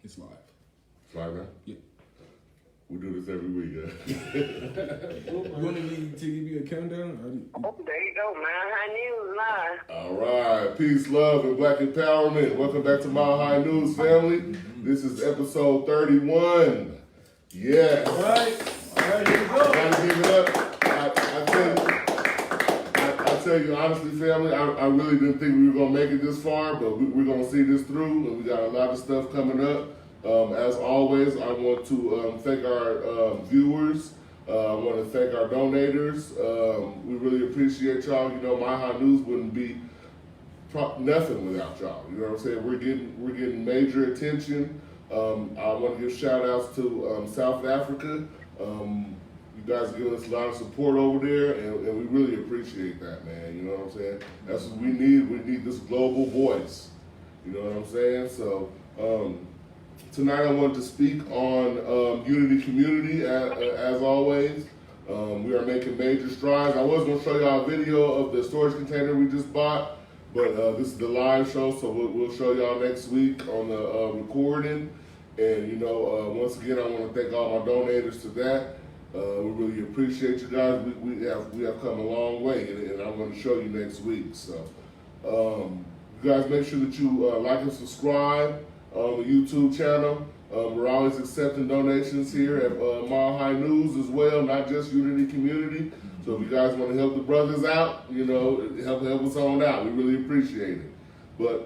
It's live. It's live now? Yeah. We do this every week, You want me to give you a countdown? There you go, Mile High News live. All right. Peace, love, and black empowerment. Welcome back to Mile High News, family. This is episode 31. Yes. All right, here we go. Gotta give it up. I tell you honestly, family, I really didn't think we were going to make it this far, but we're going to see this through, and we got a lot of stuff coming up. As always, I want to thank our viewers. I want to thank our donators. We really appreciate y'all. You know, Mile High News wouldn't be nothing without y'all. You know what I'm saying? We're getting major attention. I want to give shout outs to South Africa. You guys give us a lot of support over there, and we really appreciate that, man. You know what I'm saying? That's what we need. We need this global voice. You know what I'm saying? So tonight I wanted to speak on Unity Community, as always. We are making major strides. I was going to show y'all a video of the storage container we just bought, but this is the live show, so we'll show y'all next week on the recording. And, you know, once again, I want to thank all my donators to that. We really appreciate you guys. We have come a long way, and I'm going to show you next week. So, you guys make sure that you like and subscribe on the YouTube channel. We're always accepting donations here at Mile High News as well, not just Unity Community. So if you guys want to help the brothers out, you know, help us on out. We really appreciate it. But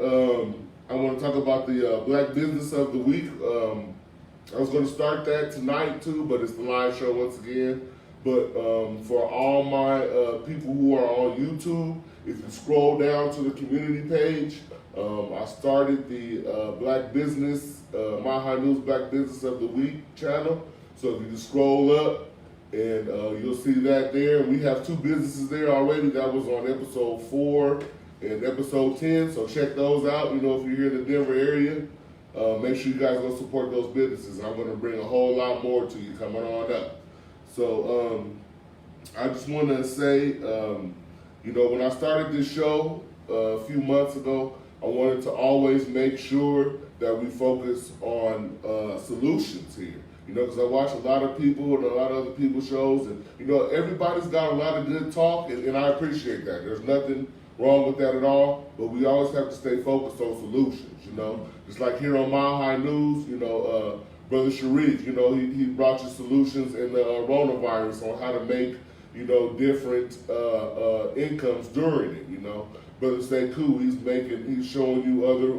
I want to talk about the Black Business of the Week. I was going to start that tonight too, but it's the live show once again. But for all my people who are on YouTube, if you scroll down to the community page, I started the Black Business, Mile High News Black Business of the Week channel. So if you just scroll up, and you'll see that there. We have 2 businesses there already. That was on episode 4 and episode 10. So check those out. You know, if you're here in the Denver area, make sure you guys go support those businesses. I'm going to bring a whole lot more to you coming on up. So I just want to say, you know, when I started this show a few months ago, I wanted to always make sure that we focus on solutions here. You know, because I watch a lot of people and a lot of other people's shows, and, you know, everybody's got a lot of good talk, and I appreciate that. There's nothing wrong with that at all, but we always have to stay focused on solutions, you know. Just like here on Mile High News, you know, Brother Sharif, you know, he brought you solutions in the coronavirus on how to make, you know, different incomes during it, you know. Brother Sekou, he's showing you other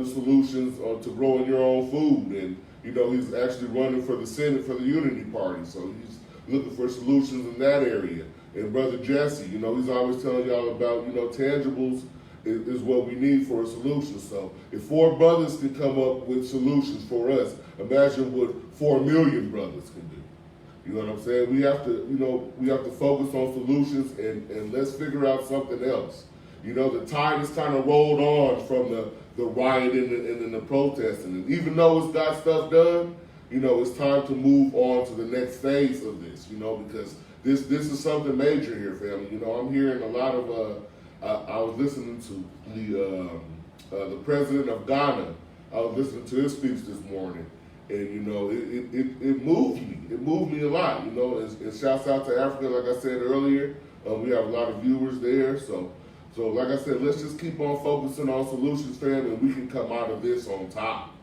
solutions to growing your own food, and, you know, he's actually running for the Senate for the Unity Party, so he's looking for solutions in that area. And Brother Jesse, you know, he's always telling y'all about, you know, tangibles is what we need for a solution. So if 4 brothers can come up with solutions for us, imagine what 4 million brothers can do. You know what I'm saying? We have to focus on solutions and let's figure out something else. You know, the tide has kind of rolled on from the rioting and the protesting. And even though it's got stuff done, you know, it's time to move on to the next phase of this, you know, because this is something major here, family. You know, I'm hearing a lot of, I was listening to the president of Ghana. I was listening to his speech this morning. And, you know, it moved me. It moved me a lot, you know. And shouts out to Africa, like I said earlier. We have a lot of viewers there. So like I said, let's just keep on focusing on solutions, fam, and we can come out of this on top,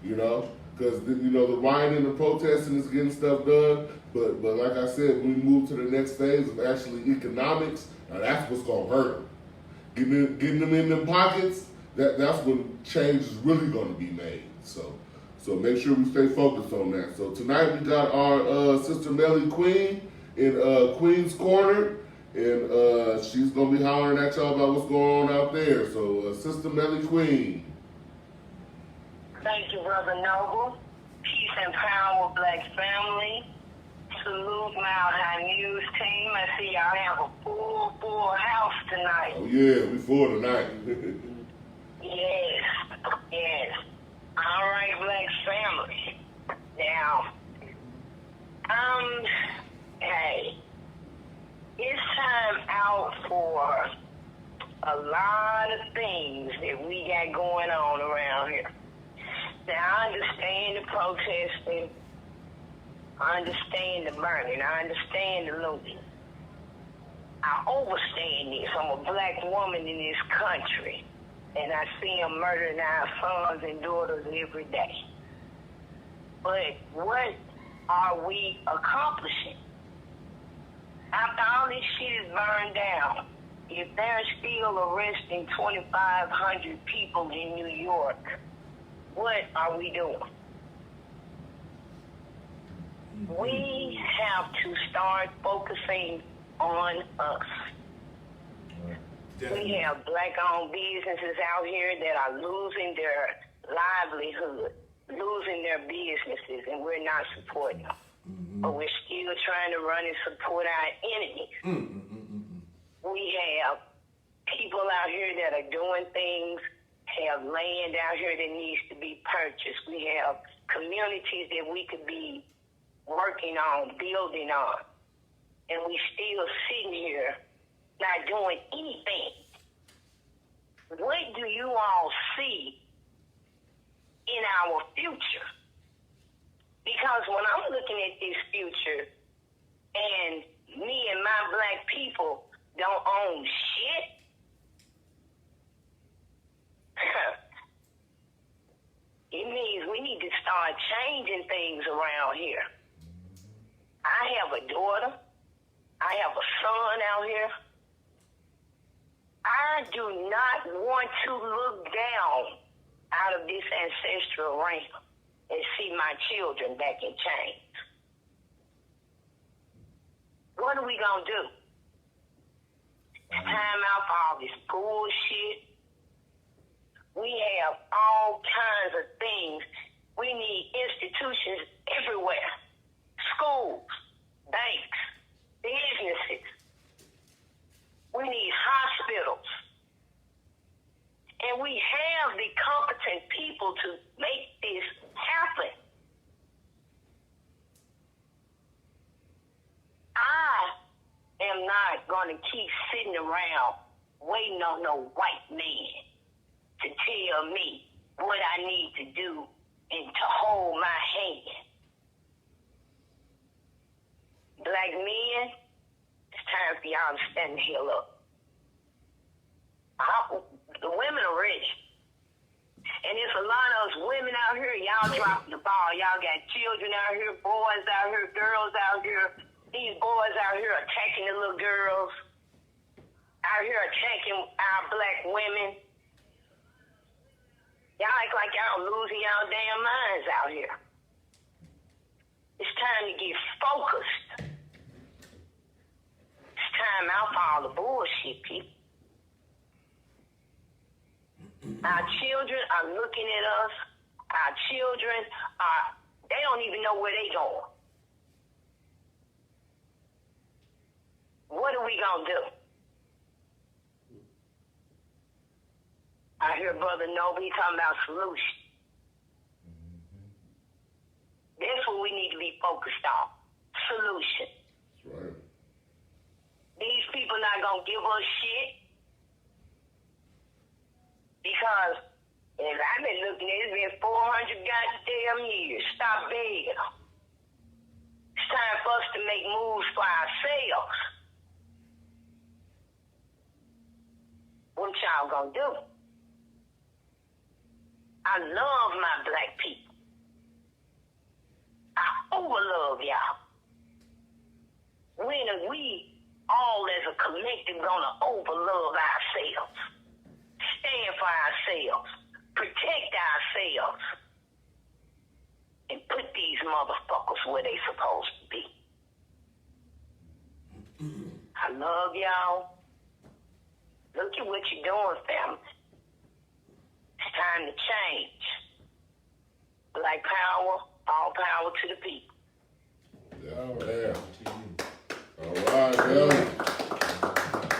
you know. Because, you know, the rioting and the protesting is getting stuff done. But like I said, when we move to the next phase of actually economics, now that's what's going to hurt them. Getting them in them pockets, that's when change is really going to be made. So make sure we stay focused on that. So tonight we got our sister Melly Queen in Queen's Corner, and she's gonna be hollering at y'all about what's going on out there. So Sister Melly Queen. Thank you, Brother Noble. Peace and power, Black family. Salute Mile High News team. I see y'all have a full house tonight. Oh yeah, we full tonight. Yes. All right, Black family. Now, hey, it's time out for a lot of things that we got going on around here. Now, I understand the protesting. I understand the burning. I understand the looting. I overstand this. I'm a black woman in this country, and I see them murdering our sons and daughters every day. But what are we accomplishing? After all this shit is burned down, if they're still arresting 2,500 people in New York, what are we doing? We have to start focusing on us. We have black-owned businesses out here that are losing their livelihood, losing their businesses, and we're not supporting them. But we're still trying to run and support our enemies. We have people out here that are doing things, have land out here that needs to be purchased. We have communities that we could be working on, building on. And we still sitting here not doing anything. What do you all see in our future? Because when I'm looking at this future and me and my black people don't own shit, it means we need to start changing things around here. I have a daughter. I have a son out here. I do not want to look down out of this ancestral realm and see my children back in chains. What are we going to do? It's time out for all this bullshit. We have all kinds of things. We need institutions everywhere. Schools, banks, businesses. We need hospitals. And we have the competent people to make this happen. I am not going to keep sitting around waiting on no white man to tell me what I need to do and to hold my hand. Black men, it's time for y'all to stand the hell up. The women are ready. And there's a lot of us women out here, y'all dropping the ball. Y'all got children out here, boys out here, girls out here. These boys out here attacking the little girls. Out here attacking our black women. Y'all act like y'all losing y'all damn minds out here. It's time to get focused. It's time out for all the bullshit, people. Our children are looking at us. Our children they don't even know where they going. What are we going to do? I hear Brother Noble talking about solution. That's what we need to be focused on. Solution. That's right. These people not going to give us shit. Because as I've been looking at it, it's been 400 goddamn years. Stop begging them. It's time for us to make moves for ourselves. What y'all gonna do? I love my black people. I overlove y'all. When are we all as a collective gonna overlove ourselves? Stand for ourselves. Protect ourselves. And put these motherfuckers where they supposed to be. I love y'all. Look at what you're doing, family. It's time to change. Black power, all power to the people. Yeah. All right,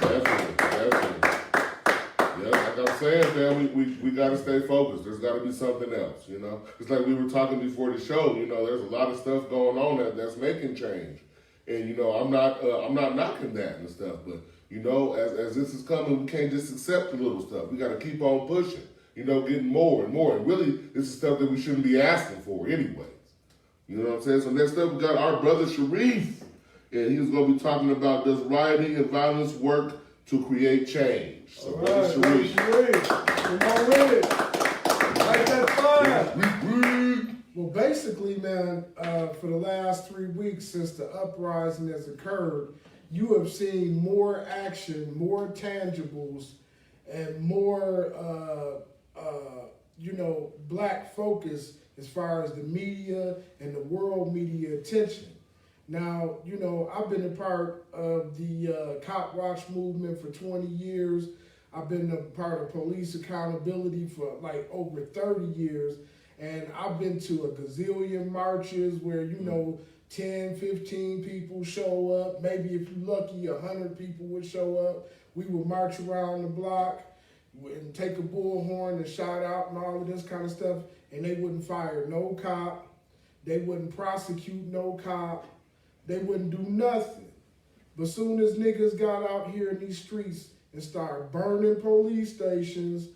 Definitely. Yeah, like I'm saying, man, we got to stay focused. There's got to be something else, you know? It's like we were talking before the show, you know, there's a lot of stuff going on that's making change. And, you know, I'm not knocking that and stuff, but, you know, as this is coming, we can't just accept the little stuff. We got to keep on pushing. getting more and more. And really, this is stuff that we shouldn't be asking for anyways. You know what I'm saying? So next up, we got our brother Sharif. And he's going to be talking about, does rioting and violence work to create change? So, brother Sharif. Come on with it. Like that fire. Well, basically, man, for the last 3 weeks since the uprising has occurred, you have seen more action, more tangibles, and more, black focus as far as the media and the world media attention. Now, I've been a part of the Cop Watch movement for 20 years. I've been a part of police accountability for like over 30 years. And I've been to a gazillion marches where, 10, 15 people show up. Maybe if you're lucky, 100 people would show up. We would march around the block and take a bullhorn and shout out and all of this kind of stuff. And they wouldn't fire no cop. They wouldn't prosecute no cop. They wouldn't do nothing. But soon as niggas got out here in these streets and started burning police stations,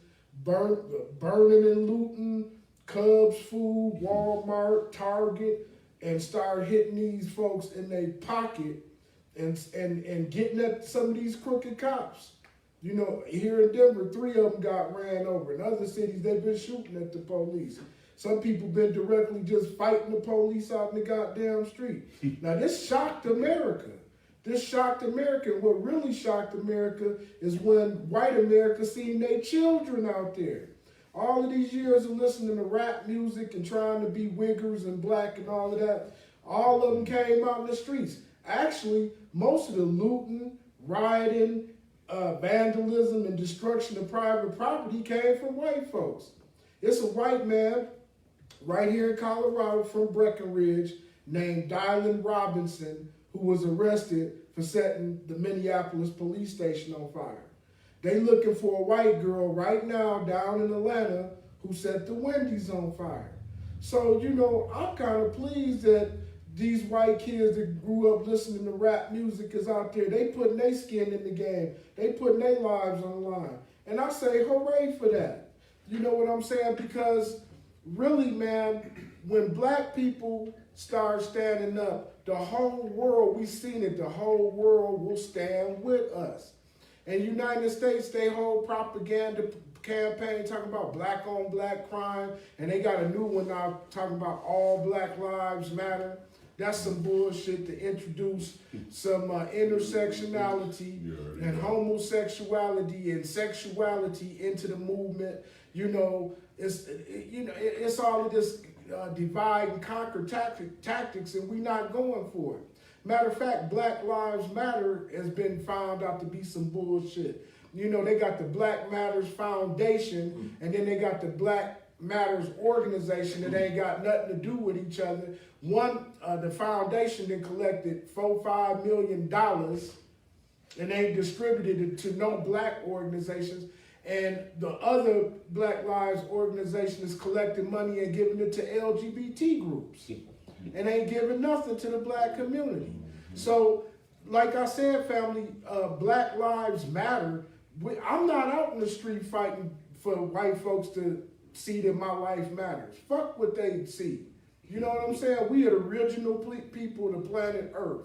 burning and looting Cubs food, Walmart, Target, and start hitting these folks in their pocket and getting at some of these crooked cops. Here in Denver, 3 of them got ran over. In other cities, they've been shooting at the police. Some people been directly just fighting the police out in the goddamn street. Now, this shocked America. And what really shocked America is when white America seen their children out there. All of these years of listening to rap music and trying to be wiggers and black and all of that, all of them came out in the streets. Actually, most of the looting, rioting, vandalism, and destruction of private property came from white folks. It's a white man right here in Colorado from Breckenridge named Dylan Robinson who was arrested for setting the Minneapolis police station on fire. They looking for a white girl right now down in Atlanta who set the Wendy's on fire. So, I'm kind of pleased that these white kids that grew up listening to rap music is out there. They putting their skin in the game. They putting their lives on the line. And I say hooray for that. You know what I'm saying? Because really, man, when black people start standing up, the whole world, we've seen it, the whole world will stand with us. In the United States, they hold propaganda campaign talking about black on black crime, and they got a new one now talking about all black lives matter. That's some bullshit to introduce some intersectionality and homosexuality and sexuality into the movement. It's all of this divide and conquer tactics, and we're not going for it. Matter of fact, Black Lives Matter has been found out to be some bullshit. They got the Black Matters Foundation, and then they got the Black Matters organization that ain't got nothing to do with each other. The foundation then collected $4-5 million, and they distributed it to no black organizations. And the other Black Lives organization is collecting money and giving it to LGBT groups. And ain't giving nothing to the black community. So, like I said, family, Black Lives Matter. I'm not out in the street fighting for white folks to see that my life matters. Fuck what they see. You know what I'm saying? We are the original people of the planet Earth.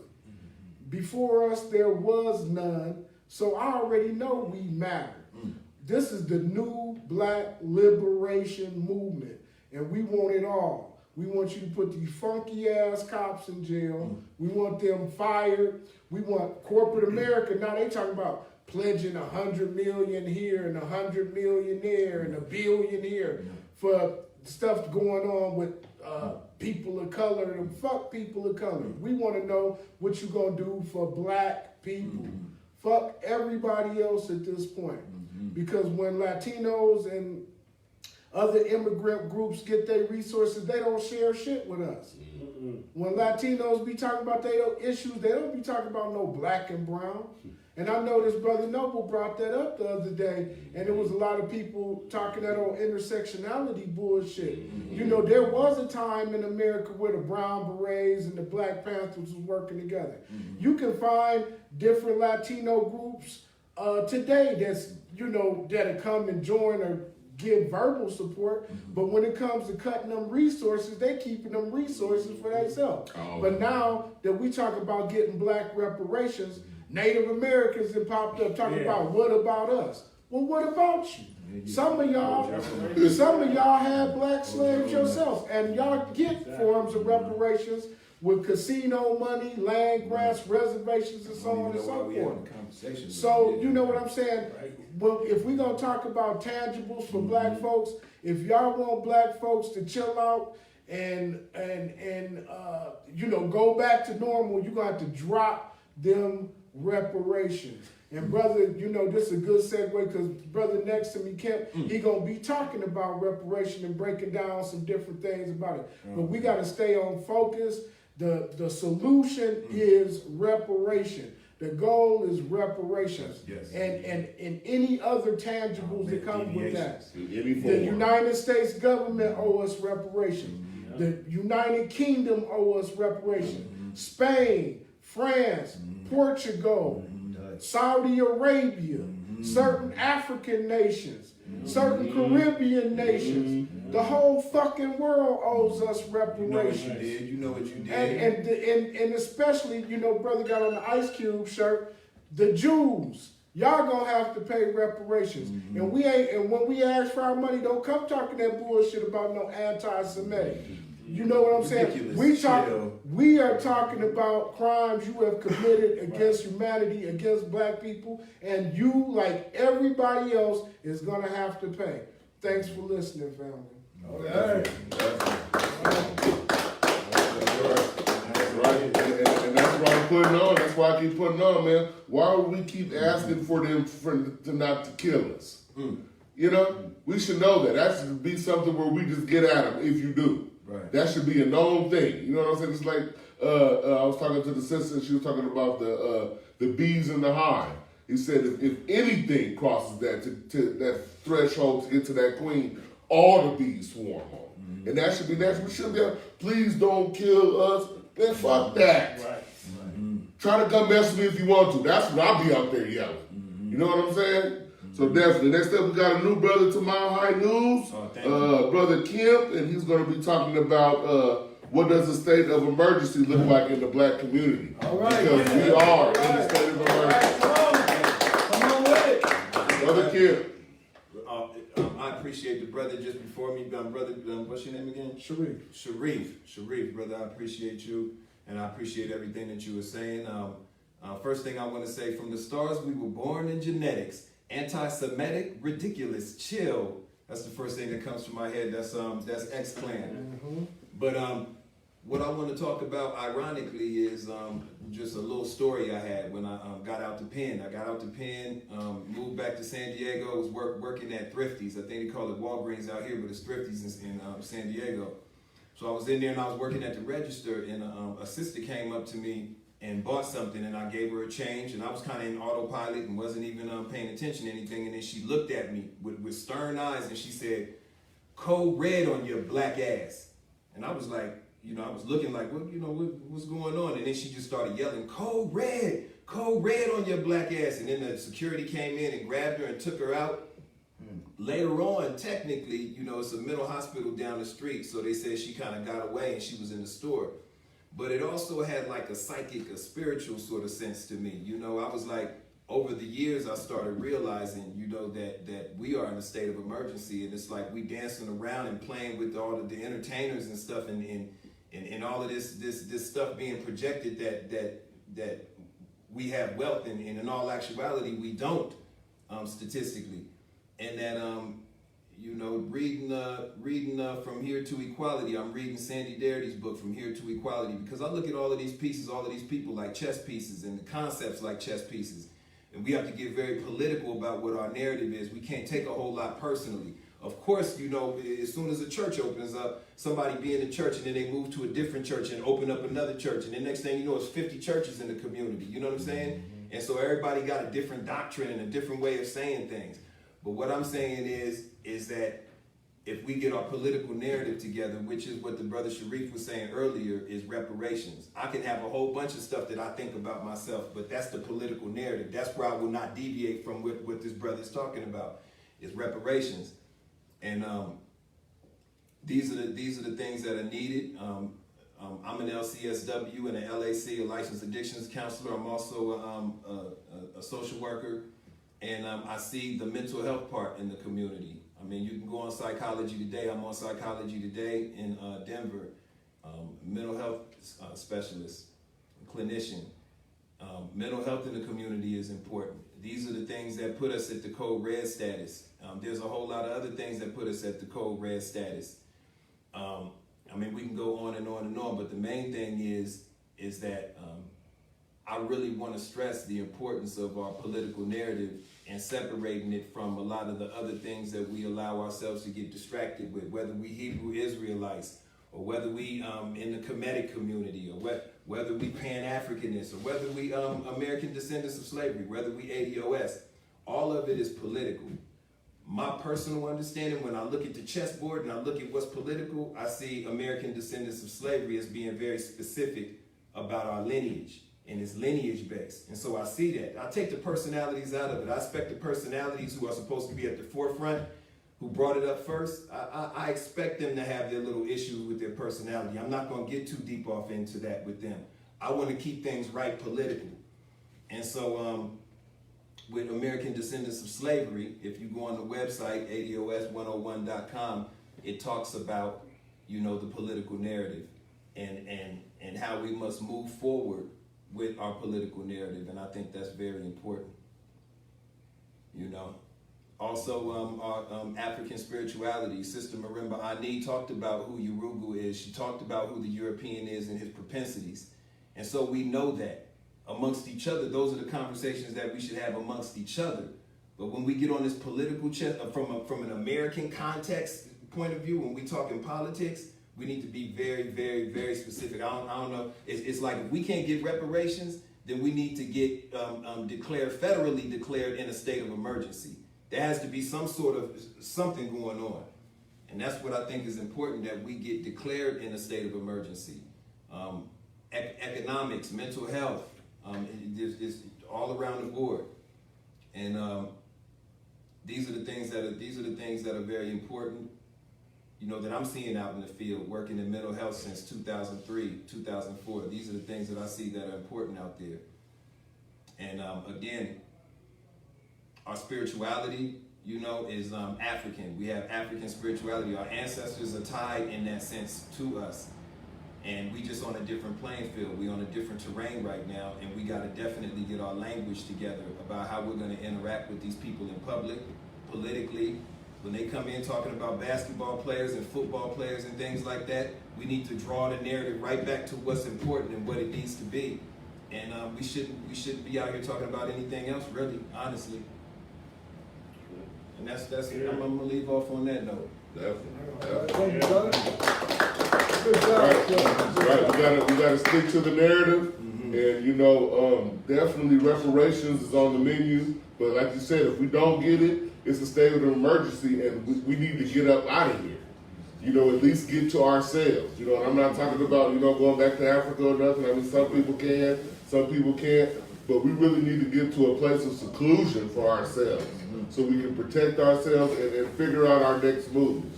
Before us, there was none. So I already know we matter. This is the new black liberation movement. And we want it all. We want you to put these funky ass cops in jail. We want them fired. We want corporate America. Now they talking about pledging 100 million here and 100 million there and $1 billion here for stuff going on with people of color. And fuck people of color. We want to know what you gonna do for black people. Fuck everybody else at this point. Because when Latinos and other immigrant groups get their resources, they don't share shit with us. When Latinos be talking about their issues, they don't be talking about no black and brown. And I know this brother Noble brought that up the other day, and there was a lot of people talking that on intersectionality bullshit. There was a time in America where the Brown Berets and the Black Panthers was working together. You can find different Latino groups today that's, that have come and give verbal support, but when it comes to cutting them resources, they keeping them resources for themselves. But now that we talk about getting black reparations, Native Americans have popped up talking about what about us? Well, what about you? Some of y'all had black slaves yourself, and y'all get forms of reparations with casino money, land grants, reservations, and so on and so forth. So you know what I'm saying? Well, if we're gonna talk about tangibles for black folks, if y'all want black folks to chill out and you know, go back to normal, you're gonna have to drop them reparations. And brother, you know, this is a good segue because brother next to me, Kemp, he gonna be talking about reparation and breaking down some different things about it. But we gotta stay on focus. The solution is reparation. The goal is reparations. And any other tangibles that come with that. The United States government owe us reparations. The United Kingdom owe us reparations. Spain, France, Portugal, Saudi Arabia, certain African nations, certain Caribbean nations. The whole fucking world owes us reparations. You know what you did. And especially, you know, brother got on the Ice Cube shirt, the Jews. Y'all gonna have to pay reparations. And when we ask for our money, don't come talking that bullshit about no anti-Semitic. You know what I'm saying? We are talking about crimes you have committed against humanity, against black people, and you, like everybody else, is gonna have to pay. Thanks for listening, family. That's right. And that's why I'm putting on. That's why I keep putting on, man. Why would we keep asking for them to not to kill us? You know, we should know that. That should be something where we just get at them if you do. Right. That should be a known thing. You know what I'm saying? It's like I was talking to the sister, and she was talking about the bees in the hive. He said if anything crosses that to that threshold to get to that queen, all the bees swarm on. And that should be natural. We shouldn't be like, please don't kill us. Man, fuck that. Right. Try to come mess with me if you want to. That's what I'll be out there yelling. You know what I'm saying? So definitely. Next up, we got a new brother to Mile High News, Brother Kemp, and he's going to be talking about what does the state of emergency look like in the black community. All right. Because we are in the state of emergency. Come on with it. Brother Kemp. I appreciate the brother just before me, brother, what's your name again? Sharif, brother, I appreciate you, and I appreciate everything that you were saying. First thing I want to say, from the stars we were born in genetics, anti-Semitic, ridiculous, chill. That's the first thing that comes to my head. That's X-Clan. But what I want to talk about, ironically, is just a little story I had when I got out the pen. I got out the pen, moved back to San Diego, was working at Thrifty's. I think they call it Walgreens out here, but it's Thrifty's in San Diego. So I was in there and I was working at the register, and a sister came up to me and bought something, and I gave her a change, and I was kind of in autopilot and wasn't even paying attention to anything. And then she looked at me with stern eyes and she said, "Code red on your black ass." And I was like, you know, I was looking like, what's going on? And then she just started yelling, code red on your black ass. And then the security came in and grabbed her and took her out. Later on, technically, you know, it's a mental hospital down the street. So they said she kind of got away and she was in the store. But it also had like a psychic, a spiritual sort of sense to me. You know, I was like, over the years, I started realizing, you know, that we are in a state of emergency. And it's like we dancing around and playing with all of the entertainers and stuff, and all of this stuff being projected that we have wealth, and in all actuality we don't, statistically. And that you know, reading From Here to Equality, I'm reading Sandy Darity's book From Here to Equality, because I look at all of these pieces, all of these people like chess pieces, and the concepts like chess pieces, and we have to get very political about what our narrative is. We can't take a whole lot personally. Of course, you know, as soon as a church opens up, somebody be in the church and then they move to a different church and open up another church. And the next thing you know, it's 50 churches in the community. You know what I'm saying? And so everybody got a different doctrine and a different way of saying things. But what I'm saying is that if we get our political narrative together, which is what the brother Sharif was saying earlier, is reparations. I can have a whole bunch of stuff that I think about myself, but that's the political narrative. That's where I will not deviate from what this brother is talking about, is reparations. And these are the things that are needed. I'm an LCSW and an LAC, a licensed addictions counselor. I'm also a social worker, and I see the mental health part in the community. I mean, you can go on Psychology Today. I'm on Psychology Today in Denver. Mental health specialist, clinician. Mental health in the community is important. These are the things that put us at the code red status. There's a whole lot of other things that put us at the code red status. I mean, we can go on and on and on, but the main thing is that I really want to stress the importance of our political narrative and separating it from a lot of the other things that we allow ourselves to get distracted with, whether we Hebrew Israelites, or whether we in the Kemetic community, or whether we Pan-Africanists, or whether we American descendants of slavery, whether we ADOS. All of it is political. My personal understanding, when I look at the chessboard and I look at what's political, I see American descendants of slavery as being very specific about our lineage, and it's lineage based. And so I see that. I take the personalities out of it. I expect the personalities who are supposed to be at the forefront, who brought it up first, I expect them to have their little issues with their personality. I'm not going to get too deep off into that with them. I want to keep things right politically. And so with American Descendants of Slavery, if you go on the website, ADOS101.com, it talks about, you know, the political narrative and how we must move forward with our political narrative. And I think that's very important, you know. Also, our African spirituality. Sister Marimba Ani talked about who Urugu is. She talked about who the European is and his propensities. And so we know that amongst each other, those are the conversations that we should have amongst each other. But when we get on this political from an American context point of view, when we talk in politics, we need to be very, very, very specific. I don't know. It's like if we can't get reparations, then we need to get federally declared in a state of emergency. There has to be some sort of something going on. And that's what I think is important, that we get declared in a state of emergency. Economics, mental health, it's all around the board. And these are the things that are very important, you know, that I'm seeing out in the field, working in mental health since 2003, 2004. These are the things that I see that are important out there. And again, our spirituality, you know, is African. We have African spirituality. Our ancestors are tied in that sense to us. And we just on a different playing field. We on a different terrain right now, and we got to definitely get our language together about how we're going to interact with these people in public, politically. When they come in talking about basketball players and football players and things like that, we need to draw the narrative right back to what's important and what it needs to be. And we shouldn't be out here talking about anything else, really, honestly. And that's I'm gonna leave off on that note. Definitely. Thank you, brother. Good job. Right. We gotta stick to the narrative, and you know, definitely reparations is on the menu. But like you said, if we don't get it, it's a state of emergency, and we need to get up out of here. You know, at least get to ourselves. You know, and I'm not talking about, you know, going back to Africa or nothing. I mean, some people can, some people can't. But we really need to get to a place of seclusion for ourselves, so we can protect ourselves and figure out our next moves.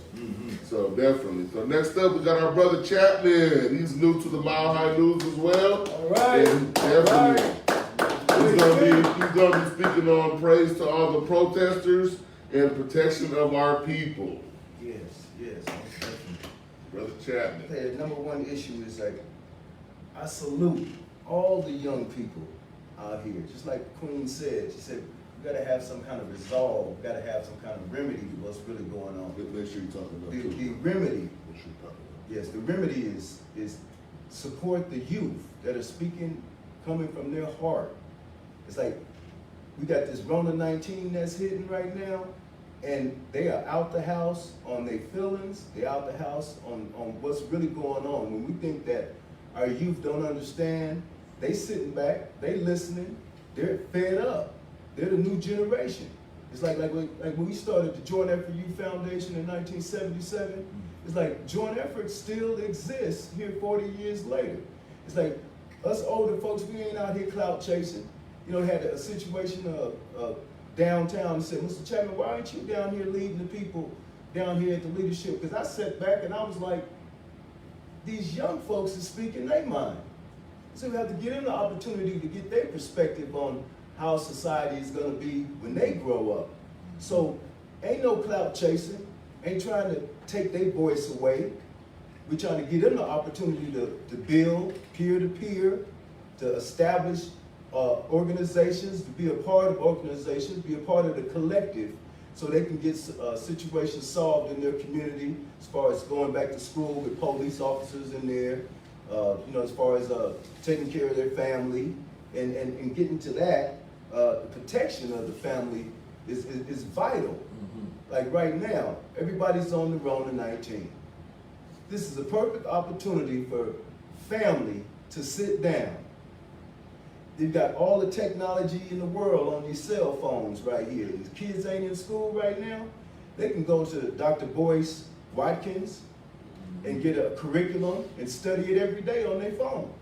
So definitely. So next up, we got our brother Chapman. He's new to the Mile High News as well. All right. And definitely, he's gonna be speaking on praise to all the protesters and protection of our people. Yes. Brother Chapman. Okay, the number one issue is like, I salute all the young people out here. Just like Queen said, she said, we gotta have some kind of resolve, we gotta have some kind of remedy to what's really going on. Make sure you're talking about The remedy, what you're talking about. yes, the remedy is support the youth that are speaking, coming from their heart. It's like, we got this Rona 19 that's hitting right now, and they are out the house on their feelings, they're out the house on what's really going on. When we think that our youth don't understand, they sitting back, they listening, they're fed up. They're the new generation. It's like when we started the Joint Effort Youth Foundation in 1977, it's like Joint Effort still exists here 40 years later. It's like us older folks, we ain't out here clout chasing. You know, had a situation downtown and said, Mr. Chapman, why aren't you down here leading the people down here at the leadership, because I sat back and I was like, these young folks are speaking their mind. So we have to give them the opportunity to get their perspective on how society is going to be when they grow up. So ain't no clout chasing, ain't trying to take their voice away. We're trying to give them the opportunity to build peer-to-peer, to establish organizations, to be a part of organizations, be a part of the collective, so they can get situations solved in their community, as far as going back to school with police officers in there, as far as taking care of their family, and getting to that, the protection of the family is vital. Mm-hmm. Like right now, everybody's on the Rona 19. This is a perfect opportunity for family to sit down. They've got all the technology in the world on these cell phones right here. These kids ain't in school right now. They can go to Dr. Boyce Watkins and get a curriculum and study it every day on their phone.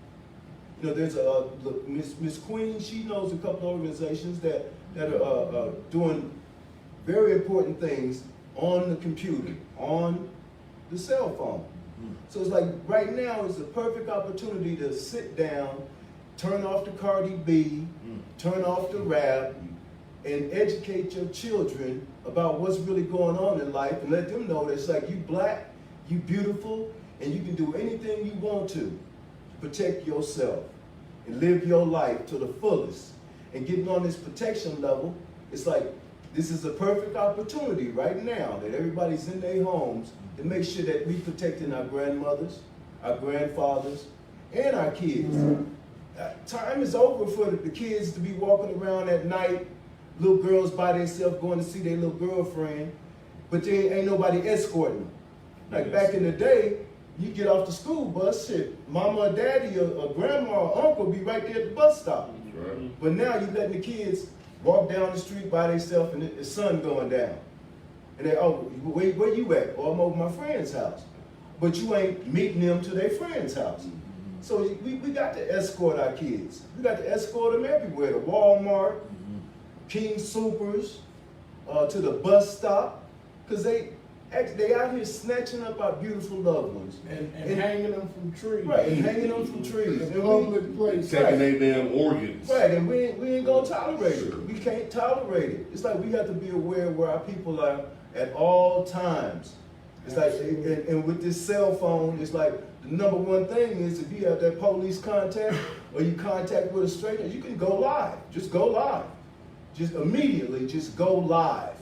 There's a Miss Queen. She knows a couple of organizations that are doing very important things on the computer, on the cell phone. So it's like right now is the perfect opportunity to sit down, turn off the Cardi B, turn off the rap, and educate your children about what's really going on in life, and let them know that it's like you black, you beautiful, and you can do anything you want to protect yourself and live your life to the fullest. And getting on this protection level, it's like this is a perfect opportunity right now that everybody's in their homes to make sure that we protecting our grandmothers, our grandfathers, and our kids. Time is over for the kids to be walking around at night, little girls by themselves going to see their little girlfriend, but there ain't nobody escorting them. Like back in the day, you get off the school bus, shit, mama or daddy or grandma or uncle be right there at the bus stop. Right. But now you letting the kids walk down the street by themselves and the sun going down. And they, oh, where you at? Oh, I'm over my friend's house. But you ain't meeting them to their friend's house. So we got to escort our kids. We got to escort them everywhere, to Walmart, King Supers, to the bus stop, because they out here snatching up our beautiful loved ones. And hanging them from trees. Right, and hanging them from trees. In public places. Taking their damn organs. Right, and we ain't gonna tolerate it. We can't tolerate it. It's like we have to be aware where our people are at all times. It's like, and with this cell phone, it's like the number one thing is if you have that police contact or you contact with a stranger, you can go live. Just go live. Just immediately, just go live.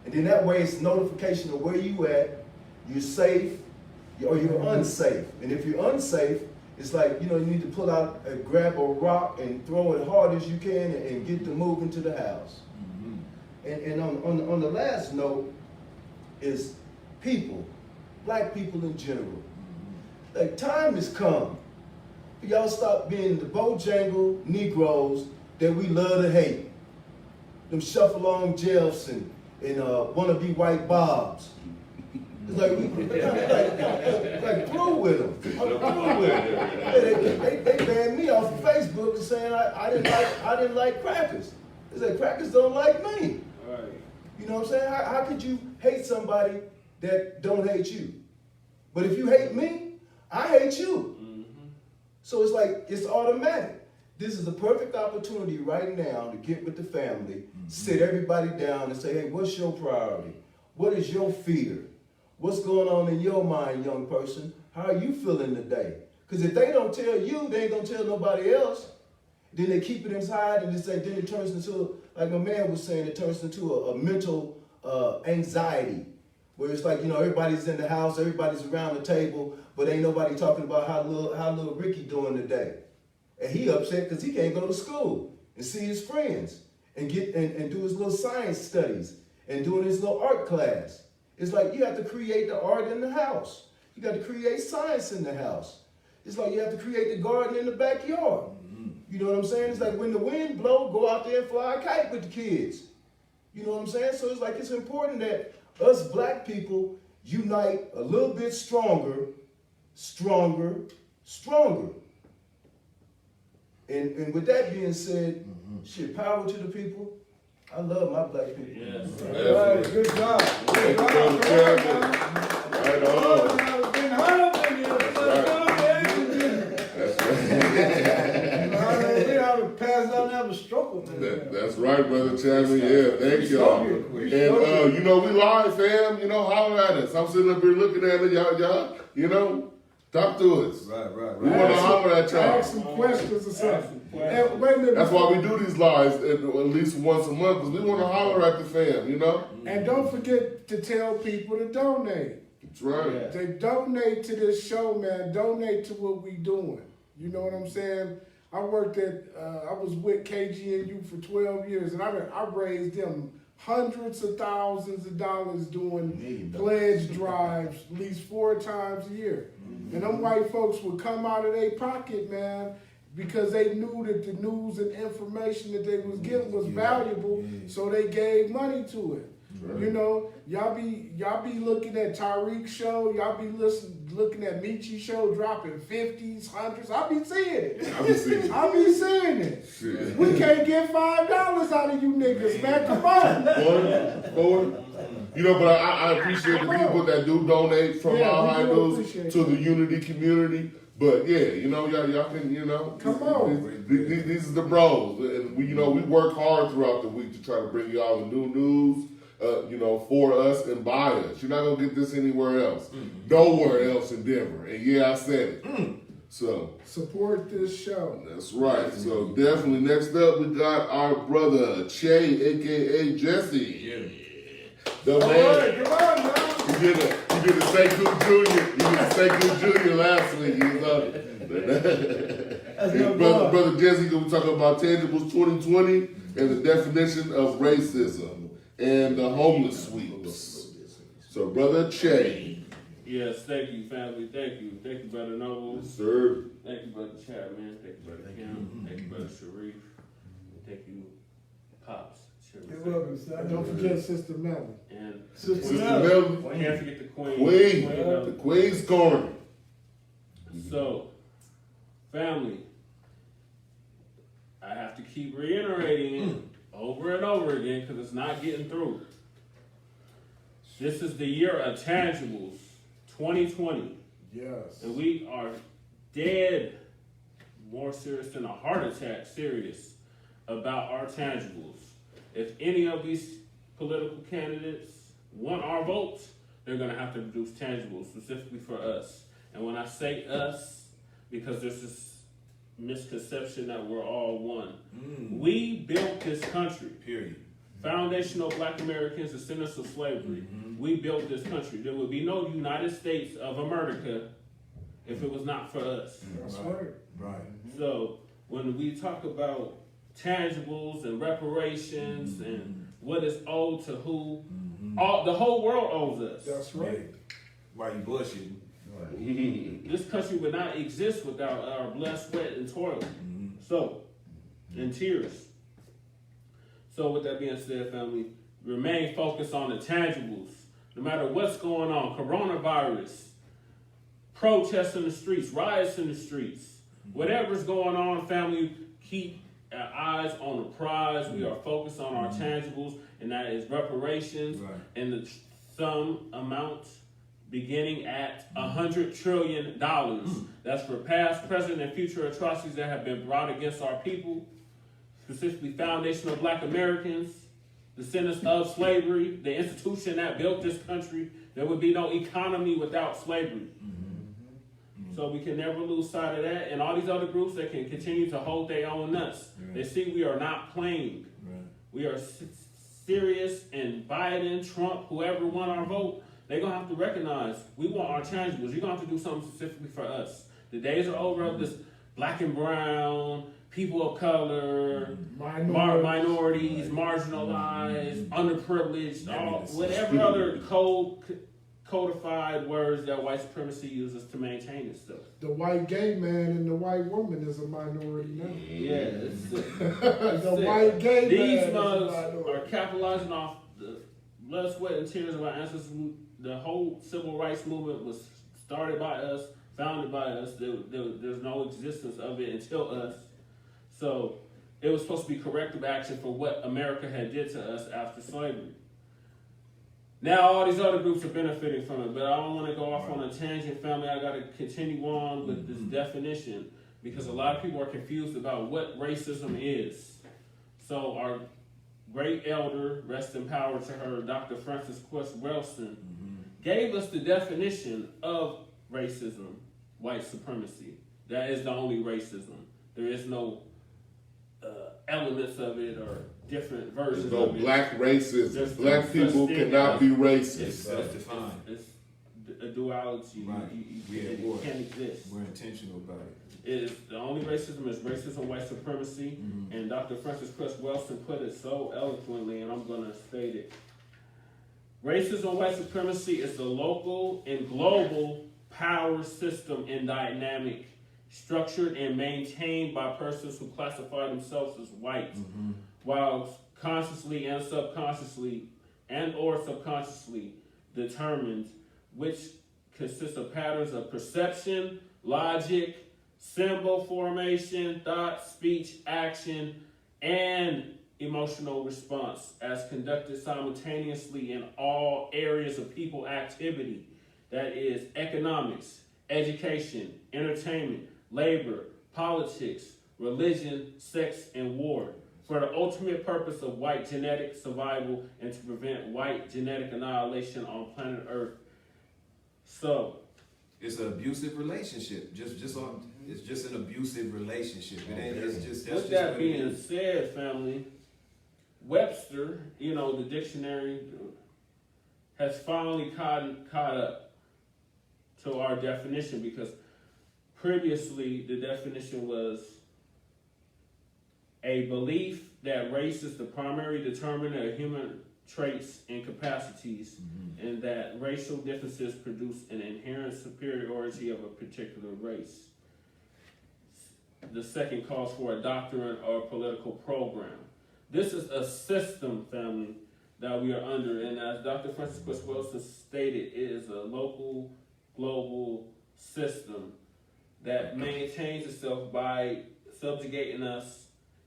And then that way it's notification of where you at, you're safe, or you're unsafe. And if you're unsafe, it's like, you need to pull out, grab a rock and throw it hard as you can and get to moving to the house. Mm-hmm. And on the last note is people, black people in general. Mm-hmm. Like time has come for y'all stop being the Bojangle Negroes that we love to hate. Them shuffle-on Jeffs and wannabe white Bobs. It's like like through with them. I'm through with them. They banned me off of Facebook saying I didn't like crackers. It's like crackers don't like me. Right. You know what I'm saying? How could you hate somebody that don't hate you? But if you hate me, I hate you. Mm-hmm. So it's like it's automatic. This is a perfect opportunity right now to get with the family, sit everybody down and say, hey, what's your priority? What is your fear? What's going on in your mind, young person? How are you feeling today? Because if they don't tell you, they ain't going to tell nobody else. Then they keep it inside and then it turns into, like my man was saying, it turns into a mental anxiety. Where it's like, everybody's in the house, everybody's around the table, but ain't nobody talking about how little Ricky doing today. And he upset because he can't go to school and see his friends and get and do his little science studies and doing his little art class. It's like you have to create the art in the house. You got to create science in the house. It's like you have to create the garden in the backyard. Mm-hmm. You know what I'm saying? It's like when the wind blows, go out there and fly a kite with the kids. You know what I'm saying? So it's like it's important that us black people unite a little bit stronger. And with that being said, shit, power to the people. I love my black people. Yes. Right, good job. Thank Good you, job. Brother Come on, Chairman. now. Right Oh, on. now it's been hot in here. That's right. We ought to pass out and have a stroke with that. That's right, Brother Chairman. Yeah, thank y'all. And, you know, we live, fam. You know, holler at us. I'm sitting up here looking at it. Y'all, you know, talk to us. Right. We want to holler at y'all. Ask some questions or something. And wait a minute. That's why we do these lives at least once a month, because we want to holler at the fam, you know? And don't forget to tell people to donate. That's right. They donate to this show, man. Donate to what we doing. You know what I'm saying? I worked at, I was with KGNU for 12 years, and I raised them hundreds of thousands of dollars doing pledge drives at least 4 times a year. And them white folks would come out of their pocket, man, because they knew that the news and information that they was getting was valuable, so they gave money to it. Right. You know, y'all be looking at Tariq's show, y'all be looking at Michi show dropping 50s, 100s. I be seeing it. I be seeing it. I be seeing it. Shit. We can't get $5 out of you niggas, man. Come on. Forward. You know, but I appreciate the people that do donate from Yeah, our we high do bills appreciate to that. the Unity community. But yeah, you know, y'all can, you know, Come on. These are the bros, and we, you know, we work hard throughout the week to try to bring y'all the new news, you know, for us and by us. You're not gonna get this anywhere else, nowhere else in Denver. And yeah, I said it. So Support this show. that's right. So definitely, next up we got our brother Che, aka Jesse. The All man. right, come on now. He did a Sekou Junior. He did a Sekou Junior last week. You know. And brother Jesse gonna be talking about Tangibles 2020 and the definition of racism and the homeless sweeps. So brother Che. Yes, thank you, family. Thank you. Thank you, Brother Noble. Sir. Thank you, Brother Chapman. Thank you, Brother Kim. Thank you, Brother Sharif. And thank you, Pops. You're welcome, son. Don't forget Sister Melly. And Sister Sister Melly. Melvin. can't forget the Queen. Queen. Melvin. The Queen's Corner. So, family, I have to keep reiterating it over and over again because it's not getting through. This is the year of tangibles, 2020. Yes. And we are dead, more serious than a heart attack, serious about our tangibles. If any of these political candidates want our votes, they're going to have to produce tangibles specifically for us. And when I say us, because there's this misconception that we're all one. We built this country. Period. Foundational Black Americans, descendants of slavery. We built this country. There would be no United States of America if it was not for us. That's right. Right. So when we talk about tangibles and reparations and what is owed to who, the whole world owes us. That's right. Why you bullshitting? This country would not exist without our blood, sweat, and toil. So, and tears. So with that being said, family, remain focused on the tangibles. No matter what's going on, coronavirus, protests in the streets, riots in the streets, whatever's going on, family, keep our eyes on the prize. We are focused on our tangibles, and that is reparations and the sum amount beginning at $100 trillion. That's for past, present, and future atrocities that have been brought against our people, specifically foundational Black Americans, descendants of slavery, the institution that built this country. There would be no economy without slavery. So we can never lose sight of that. And all these other groups that can continue to hold their own nuts. They see we are not playing. We are serious, and Biden, Trump, whoever won our vote, they're going to have to recognize we want our tangibles. You're going to have to do something specifically for us. The days are over of this black and brown, people of color, minorities, marginalized, underprivileged, whatever other codified words that white supremacy uses to maintain itself. The white gay man and the white woman is a minority now. Yeah, The white gay man these is a mugs minority. are capitalizing off the blood, sweat, and tears of our ancestors. The whole civil rights movement was started by us, founded by us. There's no existence of it until us. So it was supposed to be corrective action for what America had did to us after slavery. Now all these other groups are benefiting from it, but I don't want to go off on a tangent, family. I got to continue on with this definition because a lot of people are confused about what racism is. So our great elder, rest in power to her, Dr. Frances Cress Welsing, gave us the definition of racism, white supremacy. That is the only racism. There is no elements of it or different versions There's no of it. black racism. There's Black no people such thing cannot as- be racist. It's defined. It's a duality. Right. It can't exist. We're intentional about it. It is the only racism is racism, white supremacy, and Dr. Frances Cress Welsing put it so eloquently, and I'm going to state it. Racism, white supremacy is the local and global power system and dynamic structured and maintained by persons who classify themselves as white, while consciously and subconsciously and or subconsciously determined, which consists of patterns of perception, logic, symbol formation, thought, speech, action, and emotional response as conducted simultaneously in all areas of people activity. That is economics, education, entertainment, labor, politics, religion, sex, and war, for the ultimate purpose of white genetic survival and to prevent white genetic annihilation on planet Earth. So, It's an abusive relationship. It's just an abusive relationship. It ain't. It's just. That's with just that what it being is. said, family, Webster, the dictionary, has finally caught up to our definition because previously the definition was a belief that race is the primary determinant of human traits and capacities, and that racial differences produce an inherent superiority of a particular race. The second calls for a doctrine or a political program. This is a system, family, that we are under, and as Dr. Frances Cress Welsing stated, it is a local, global system that maintains itself by subjugating us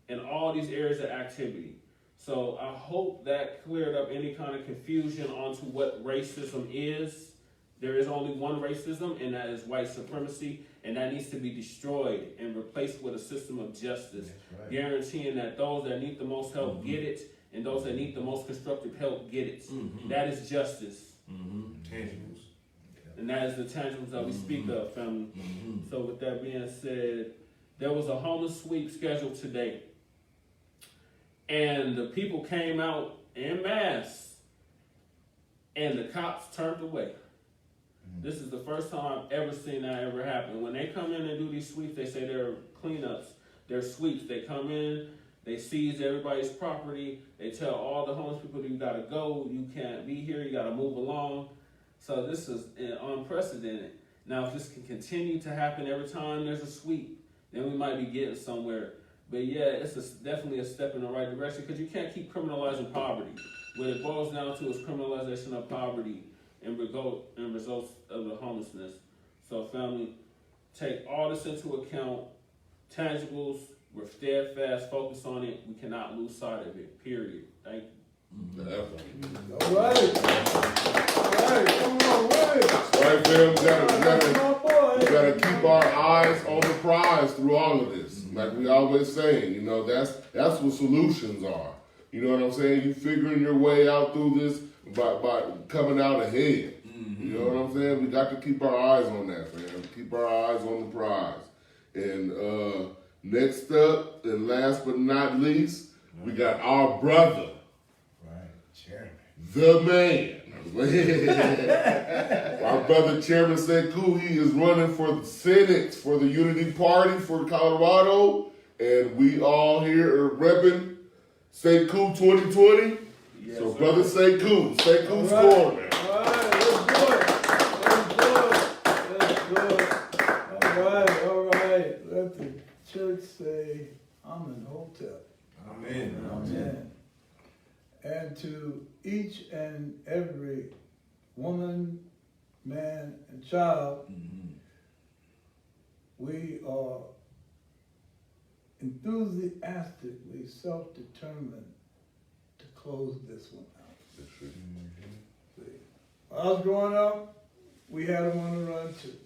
in all these areas of activity. So I hope that cleared up any kind of confusion onto what racism is. There is only one racism, and that is white supremacy, and that needs to be destroyed and replaced with a system of justice, Right. guaranteeing that those that need the most help get it, and those that need the most constructive help get it. That is justice, Tangibles. and that is the tangibles that we speak of, family. So with that being said, there was a homeless sweep scheduled today. And the people came out en masse, and the cops turned away. This is the first time I've ever seen that ever happen. When they come in and do these sweeps, they say they're cleanups, they're sweeps. They come in, they seize everybody's property, they tell all the homeless people, you gotta go, you can't be here, you gotta move along. So this is unprecedented. Now if this can continue to happen every time there's a sweep, then we might be getting somewhere. But yeah, it's definitely a step in the right direction because you can't keep criminalizing poverty. What it boils down to is criminalization of poverty and results of the homelessness. So family, take all this into account. Tangibles, we're steadfast, focus on it. We cannot lose sight of it, period. Thank you. All right. Come on, Right, fam, we boy. gotta keep our eyes on the prize through all of this. Like we always saying, that's what solutions are. You know what I'm saying? You figuring your way out through this by coming out ahead. You know what I'm saying? We got to keep our eyes on that, fam. Keep our eyes on the prize. And next up, and last but not least, we got our brother, Right, Chairman. the man. Our brother Chairman Sekou, he is running for the Senate for the Unity Party for Colorado, and we all here are repping Sekou 2020. Yes, So sir. brother Sekou's All corner. right, let's do it. All right. Let the church say, I'm in Hotep. Amen. Amen. And to each and every woman, man, and child, we are enthusiastically self-determined to close this one out. See, when I was growing up, we had them on the run too.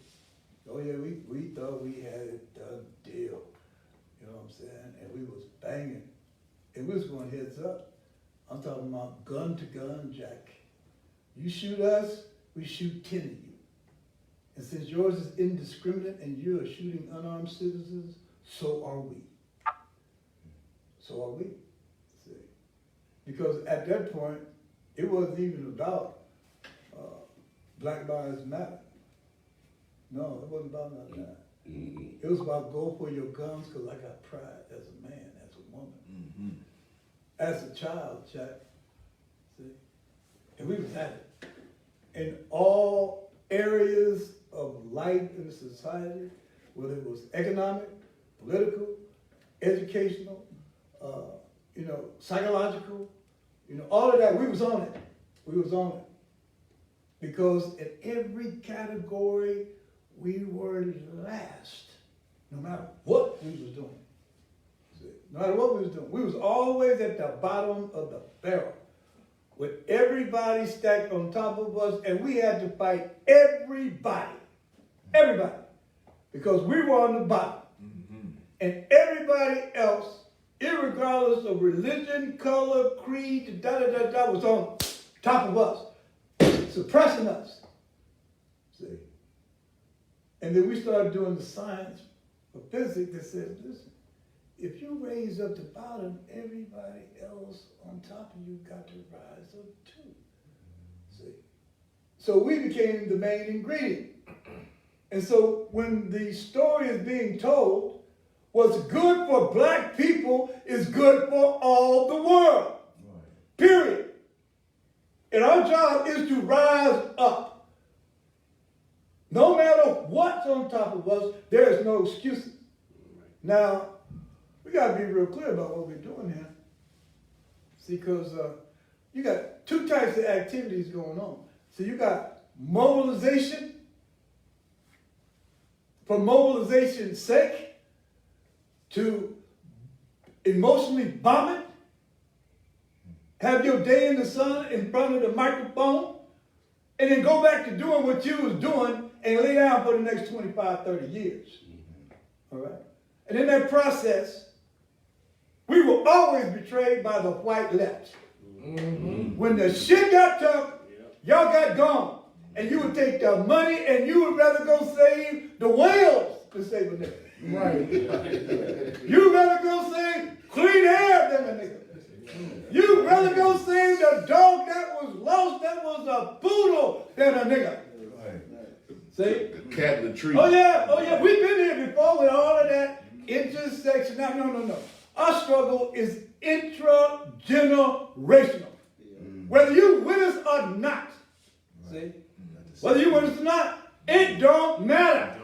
Oh yeah, we thought we had it done deal. You know what I'm saying? And we was banging. And we was going heads up. I'm talking about gun to gun, Jack. You shoot us, we shoot 10 of you. And since yours is indiscriminate and you are shooting unarmed citizens, so are we. So are we. See? Because at that point, it wasn't even about Black Lives Matter. No, it wasn't about none of that. It was about go for your guns because I got pride as a man, as a woman. As a child, Jack. See? And we was at it. In all areas of life in the society, whether it was economic, political, educational, psychological, all of that, we was on it. We was on it. Because in every category, we were last, no matter what we was doing. No matter what we was doing. We was always at the bottom of the barrel, with everybody stacked on top of us, and we had to fight everybody. Everybody. Because we were on the bottom. And everybody else, irregardless of religion, color, creed, was on top of us, suppressing us. See? And then we started doing the science of physics that says, listen, if you raise up the bottom, everybody else on top of you got to rise up too. See? So we became the main ingredient. And so when the story is being told, what's good for black people is good for all the world. Right. Period. And our job is to rise up. No matter what's on top of us, there is no excuses. Now, we got to be real clear about what we're doing here. See, because you got two types of activities going on. So you got mobilization, for mobilization's sake, to emotionally bomb it, have your day in the sun in front of the microphone, and then go back to doing what you was doing and lay down for the next 25, 30 years. All right? And in that process, we were always betrayed by the white left. When the shit got tough, y'all got gone. And you would take the money and you would rather go save the whales than save a nigga. Right. You'd rather go save clean air than a nigga. You'd rather go save the dog that was lost, that was a poodle, than a nigga. See? The cat in the tree. Oh yeah, we've been here before with all of that intersection. No. Our struggle is intra-generational. Whether you with us or not. See? Whether you with us or not, it don't matter.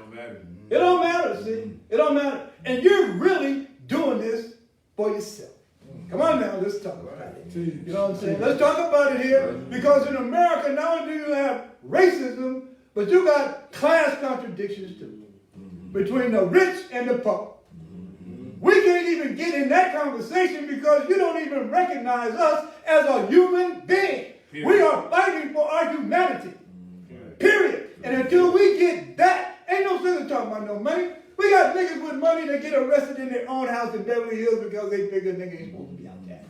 It don't matter, see? It don't matter. And you're really doing this for yourself. Come on now, let's talk about it. You know what I'm saying? Let's talk about it here, because in America, not only do you have racism, but you got class contradictions too, between the rich and the poor. We can't even get in that conversation because you don't even recognize us as a human being. We are fighting for our humanity. Period. And until we get that, ain't no sense talking about no money. We got niggas with money that get arrested in their own house in Beverly Hills because they figure nigga ain't supposed to be out there.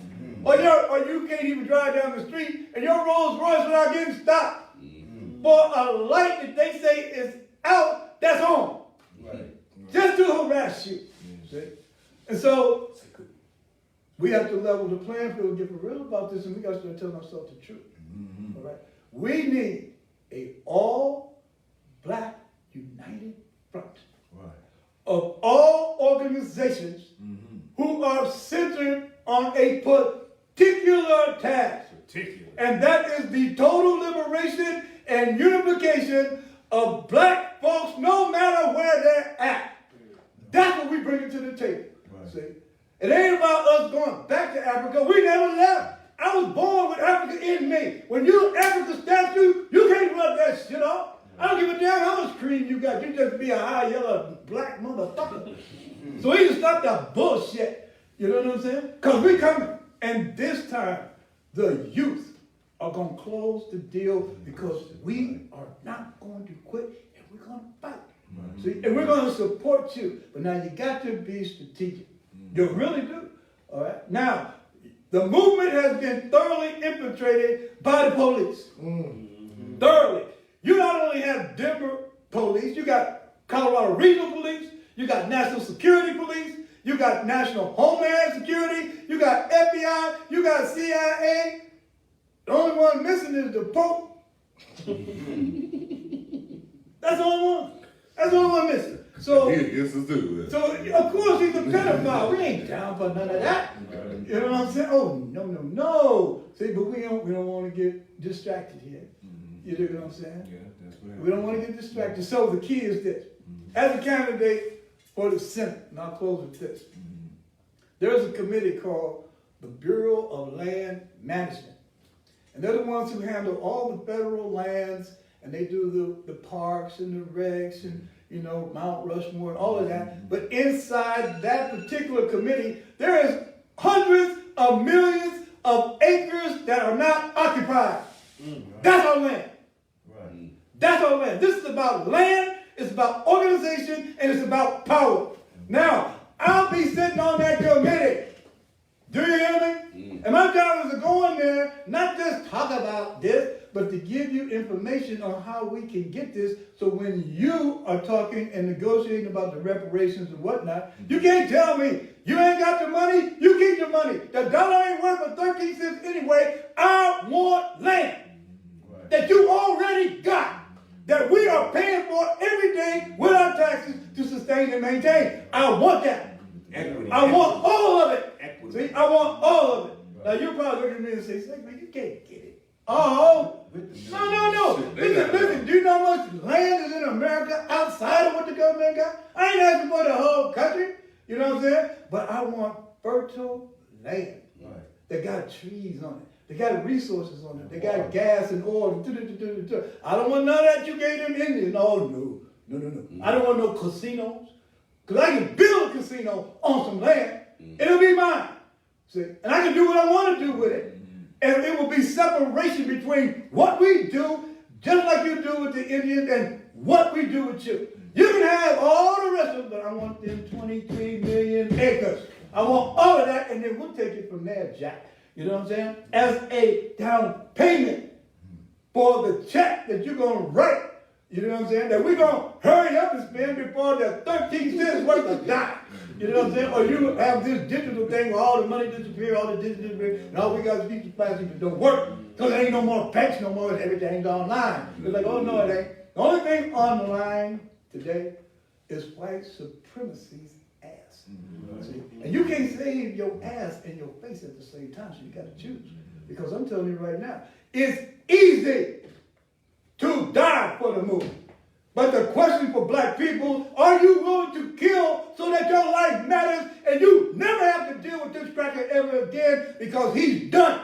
Or you can't even drive down the street and your Rolls Royce without getting stopped for a light that they say is out, that's on. Just to harass you. See? And so we have to level the playing field, get real about this, and we got to start telling ourselves the truth. All right? We need a all-black united front of all organizations who are centered on a particular task. And that is the total liberation and unification of black folks, no matter where they're at. That's what we bring to the table. See? It ain't about us going back to Africa. We never left. I was born with Africa in me. When you Africa statue, you can't rub that shit off. I don't give a damn how much cream you got. You just be a high yellow black motherfucker. So we can stop that bullshit. You know what I'm saying? Because we coming. And this time, the youth are going to close the deal because we are not going to quit and we're going to fight. See, and we're going to support you. But now you got to be strategic. You really do. All right. Now, the movement has been thoroughly infiltrated by the police. Thoroughly. You not only have Denver police, you got Colorado Regional Police, you got National Security Police, you got National Homeland Security, you got FBI, you got CIA. The only one missing is the Pope. That's the only one. That's the only one missing. So, He against us too. so of course he's a pedophile. We ain't down for none of that. You know what I'm saying? Oh no. See, but we don't want to get distracted here. You know what I'm saying? Yeah, that's what We don't want to get distracted. So the key is this. As a candidate for the Senate, and I'll close with this. There's a committee called the Bureau of Land Management. And they're the ones who handle all the federal lands, and they do the parks and the regs and, you know, Mount Rushmore and all of that. But inside that particular committee, there is hundreds of millions of acres that are not occupied. That's our land. Right. That's our land. This is about land, it's about organization, and it's about power. Now, I'll be sitting on that committee. Do you hear me? And my job is to go in there, not just talk about this, but to give you information on how we can get this, so when you are talking and negotiating about the reparations and whatnot, you can't tell me you ain't got the money, you keep the money. The dollar ain't worth but 13 cents anyway. I want land that you already got, that we are paying for every day with our taxes to sustain and maintain. I want that. Equity. I want all of it. Equity. See, I want all of it. Now you probably look at me and say, man, you can't get it. Oh, no. Listen, do you know how much land is in America outside of what the government got? I ain't asking for the whole country. You know what I'm saying? But I want fertile land that got trees on it. They got resources on it. They got gas and oil. I don't want none of that you gave them Indians. Oh, no. I don't want no casinos. Because I can build a casino on some land. It'll be mine. See? And I can do what I want to do with it. And it will be separation between what we do, just like you do with the Indians, and what we do with you. You can have all the rest of it, but I want them 23 million acres. I want all of that, and then we'll take it from there, Jack. You know what I'm saying? As a down payment for the check that you're going to write. You know what I'm saying? That we're going to hurry up and spend before the 13 cents worth of die. You know what I'm saying? Or you have this digital thing where all the money disappear, all the digital disappear, and all we got is these plastic that don't work. Because there ain't no more banks no more, everything's online. It's like, oh no, it ain't. The only thing online today is white supremacy's ass. See? And you can't save your ass and your face at the same time, so you got to choose. Because I'm telling you right now, it's easy to die for the movement. But the question for black people, are you willing to kill so that your life matters and you never have to deal with this cracker ever again because he's done?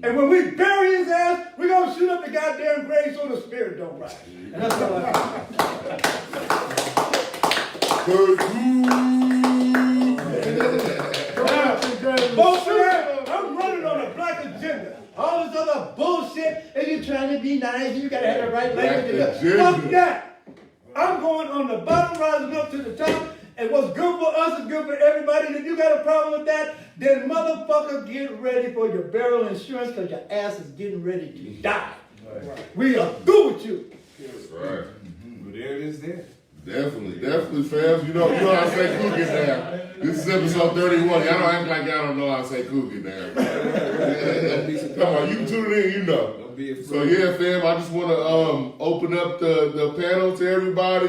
And when we bury his ass, we're going to shoot up the goddamn grave so the spirit don't rise. And that's all I I'm running on a black agenda. All this other bullshit, and you're trying to be nice, you gotta have the right language. Fuck that. I'm going on the bottom, rising up to the top, and what's good for us is good for everybody. And if you got a problem with that, then motherfucker, get ready for your burial insurance, because your ass is getting ready to die. Right. We are good with you. That's right. Well, there it is there. Definitely, fam. You know how I say cookie now. This is episode 31. Y'all don't act like y'all don't know how I say cookie now. Come on, you tune in, you know. Don't be afraid. So yeah, fam, I just want to open up the panel to everybody.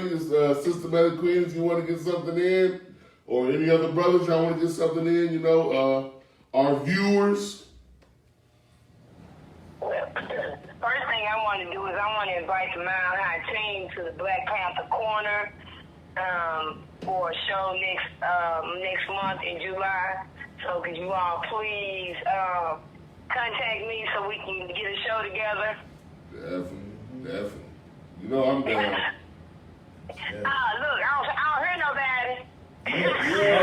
Sister Melly Queen, if you want to get something in, or any other brothers, y'all want to get something in, you know, our viewers. Well, first thing I want to do is I want to invite the Mile High team to the Black Panther Corner for a show next month in July. So could you all please contact me so we can get a show together? Definitely. You know I'm down.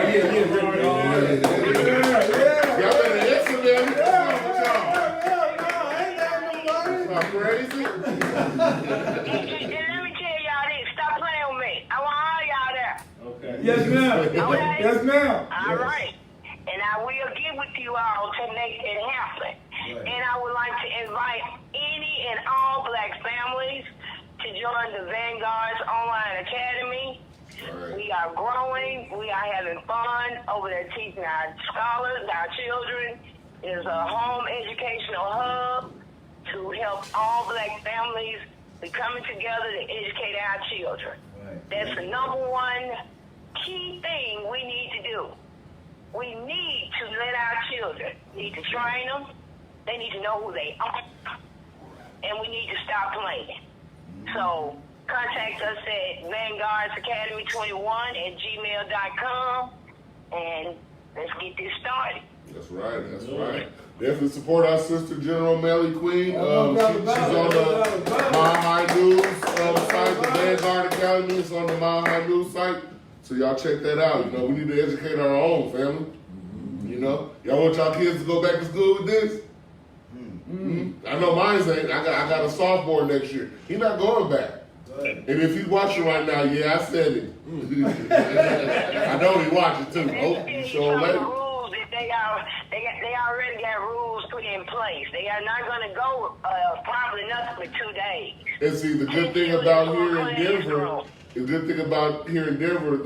Y'all better answer them. Not crazy? And let me tell y'all this. Stop playing with me. I want all y'all there. Okay. Yes, ma'am. Okay? Yes, ma'am. All right. And I will get with you all to make it happen. And I would like to invite any and all black families to join the Vanguard's Online Academy. Right. We are growing. We are having fun over there teaching our scholars, our children. It's a home educational hub to help all black families be coming together to educate our children. Right. That's the number one key thing we need to do. We need to let our children, need to train them. They need to know who they are. And we need to stop playing. So contact us at vanguardsacademy21@gmail.com and let's get this started. That's right. That's right. Definitely support our sister General Melly Queen. She's on the Mile High News site, the Vanguard Academy. It's on the Mile High News site. So y'all check that out. You know, we need to educate our own family. You know, y'all want y'all kids to go back to school with this? I know mine ain't. I got a sophomore next year. He's not going back. And if he's watching right now, yeah, I said it. I know he watching too. Hope you show later. Rules that they already got rules put in place. They are not going to go probably nothing but 2 days. And see, the good thing about here in Denver,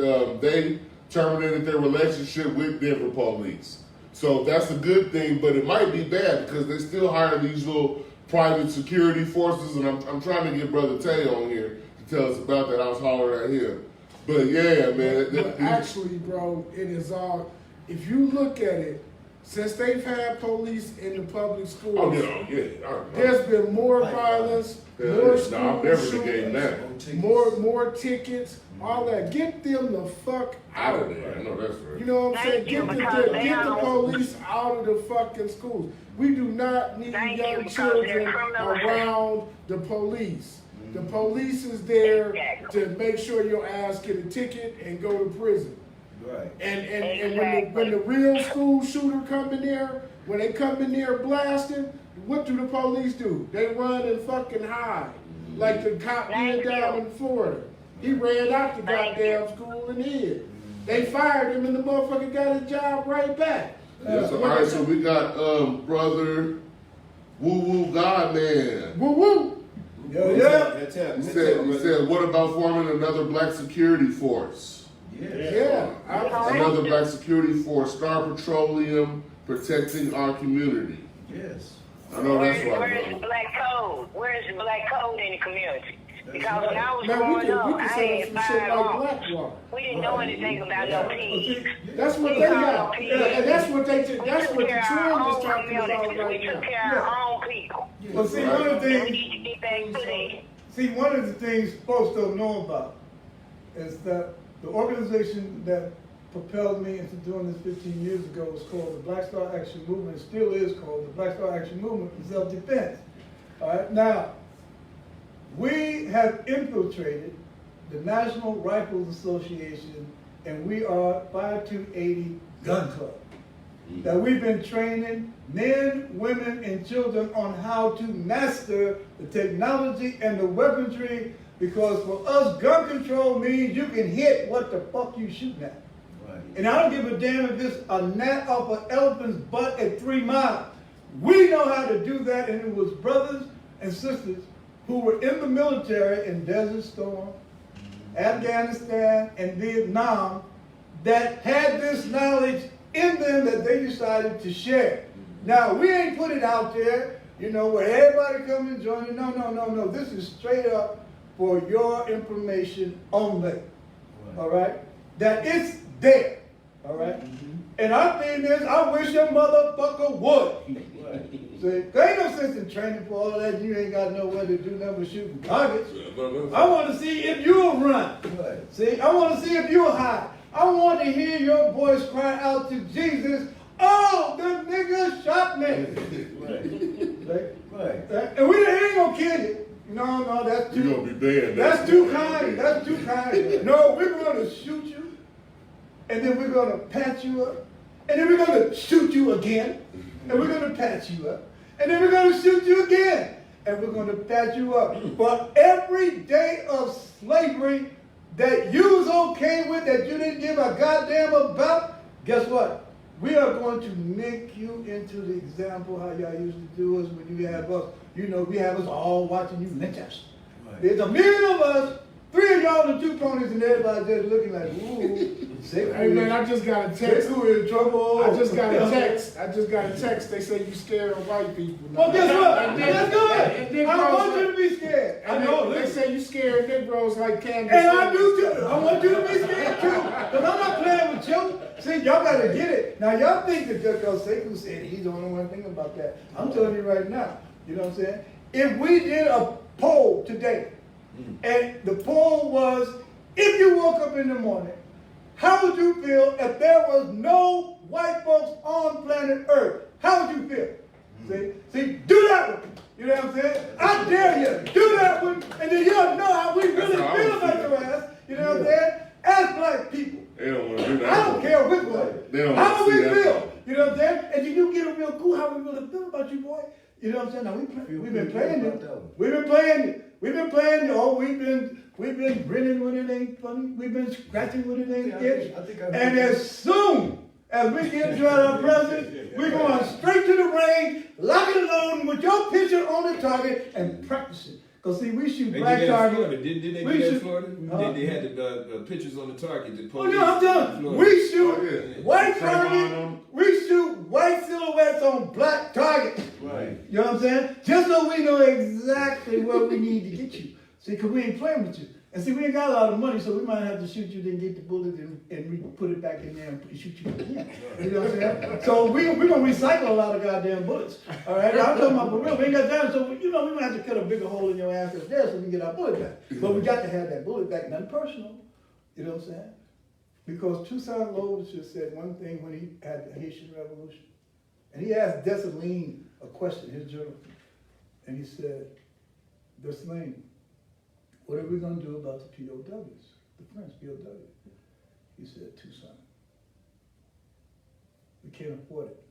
they terminated their relationship with Denver police. So that's a good thing, but it might be bad because they still hire these little private security forces, and I'm trying to get Brother Tay on here to tell us about that. I was hollering at him. But yeah, man. But actually, bro, it is all, if you look at it, since they've had police in the public schools, there's been more violence, more school shootings, more tickets, all that. Get them the fuck out of there. I know that's right. You know what I'm saying? Get the police out of the fucking schools. We do not need young children around the police. The police is there to make sure your ass get a ticket and go to prison. Right. And when the real school shooter come in there, when they come in there blasting, what do the police do? They run and fucking hide. Like the cop did down in Florida. He ran out the goddamn school and hid. They fired him and the motherfucker got his job right back. Yeah, so, all right, so we got Brother Woo Woo God Man. Woo woo. Yeah. He said, what about forming another black security force? Yeah. Another black security force, Star Petroleum, protecting our community. Yes. I know that's right. Where's the black code? Where's the black code in the community? Because when I was Man, growing up, we I can set had up some shit 5 like homes. Blackwater. We didn't know anything about no pigs. That's what they got. And that's what the trend is talking about We right took now. care of our own people. Well, see, one of the And we things, need to get back to that. see, one of the things folks don't know about is that the organization that propelled me into doing this 15 years ago was called the Black Star Action Movement. It still is called the Black Star Action Movement for Self-Defense. All right, now, we have infiltrated the National Rifles Association, and we are 5280 Gun Club. That we've been training men, women, and children on how to master the technology and the weaponry, because for us, gun control means you can hit what the fuck you shooting at. Right. And I don't give a damn if it's a gnat off an elephant's butt at 3 miles. We know how to do that, and it was brothers and sisters who were in the military in Desert Storm, Afghanistan, and Vietnam that had this knowledge in them that they decided to share. Now, we ain't put it out there, you know, where everybody come and join it. No. This is straight up for your information only. All right? That it's there. All right? And our thing is, I wish your motherfucker would. See, there ain't no sense in training for all that. You ain't got nowhere to do nothing but shooting targets. I want to see if you'll run. Right. See, I want to see if you'll hide. I want to hear your voice cry out to Jesus, oh, the nigga shot me. Right. And we ain't gonna kill you. No, that's too. You're gonna be banned. That's too kind. That's too kind. No, we're gonna shoot you and then we're gonna patch you up, and then we're gonna shoot you again, and we're gonna patch you up, and then we're gonna shoot you again, and we're gonna patch you up. For every day of slavery that you was okay with, that you didn't give a goddamn about, guess what? We are going to make you into the example how y'all used to do us when you have us. You know, we have us all watching you lynch us. There's a million of us, 3 of y'all and 2 ponies, and everybody just looking like, ooh. Hey man, I just got a text. Who in trouble? I just got a text. They say you scared of white people. Well, guess what? And then- That's and good. then I girls want you to be scared. I And know. they Listen. say you scared Negroes like Candace. And I do too. I want you to be scared too. Because I'm not playing with you. See, y'all got to get it. Now, y'all think that just because Sekou said he's the only one thinking about that. I'm telling you right now. You know what I'm saying? If we did a poll today, and the poll was, if you woke up in the morning, how would you feel if there was no white folks on planet Earth? How would you feel? See, do that one. You know what I'm saying? I dare you. Do that one, and then you'll know how we really how I feel would about feel. your ass. You know what I'm saying? As black people. They don't want to do that. I don't care which one. They don't How wanna do we see that. feel? You know what I'm saying? And then you get a real cool how we really feel about you, boy. You know what I'm saying? Now we've been playing it. We've been playing it. We've been playing it. Oh, we've been grinning when it ain't funny. We've been scratching when it ain't itch. And as soon as we get into our presence, we're going straight to the range, lock it alone with your picture on the target, and practice it. Because see, we shoot They black did that in Florida. target. Didn't they We do that in shoot- Florida? They had the pictures on the target. The Oh police no, I'm telling in you, Florida. we shoot Oh, yeah. white Trayvon, target, we shoot white silhouettes on black targets. Right. You know what I'm saying? Just so we know exactly where we need to get you. See, because we ain't playing with you. And see, we ain't got a lot of money, so we might have to shoot you, then get the bullet and we put it back in there and shoot you again. You know what I'm saying? So we're going to recycle a lot of goddamn bullets. All right? I'm talking about for real. We ain't got time, so, you know, we might have to cut a bigger hole in your ass up there so we can get our bullet back. But we got to have that bullet back, nothing personal. You know what I'm saying? Because Toussaint Louverture just said one thing when he had the Haitian Revolution. And he asked Dessalines a question, his journal. And he said, Dessalines, what are we going to do about the POWs, the French POWs? He said, Toussaint, we can't afford it.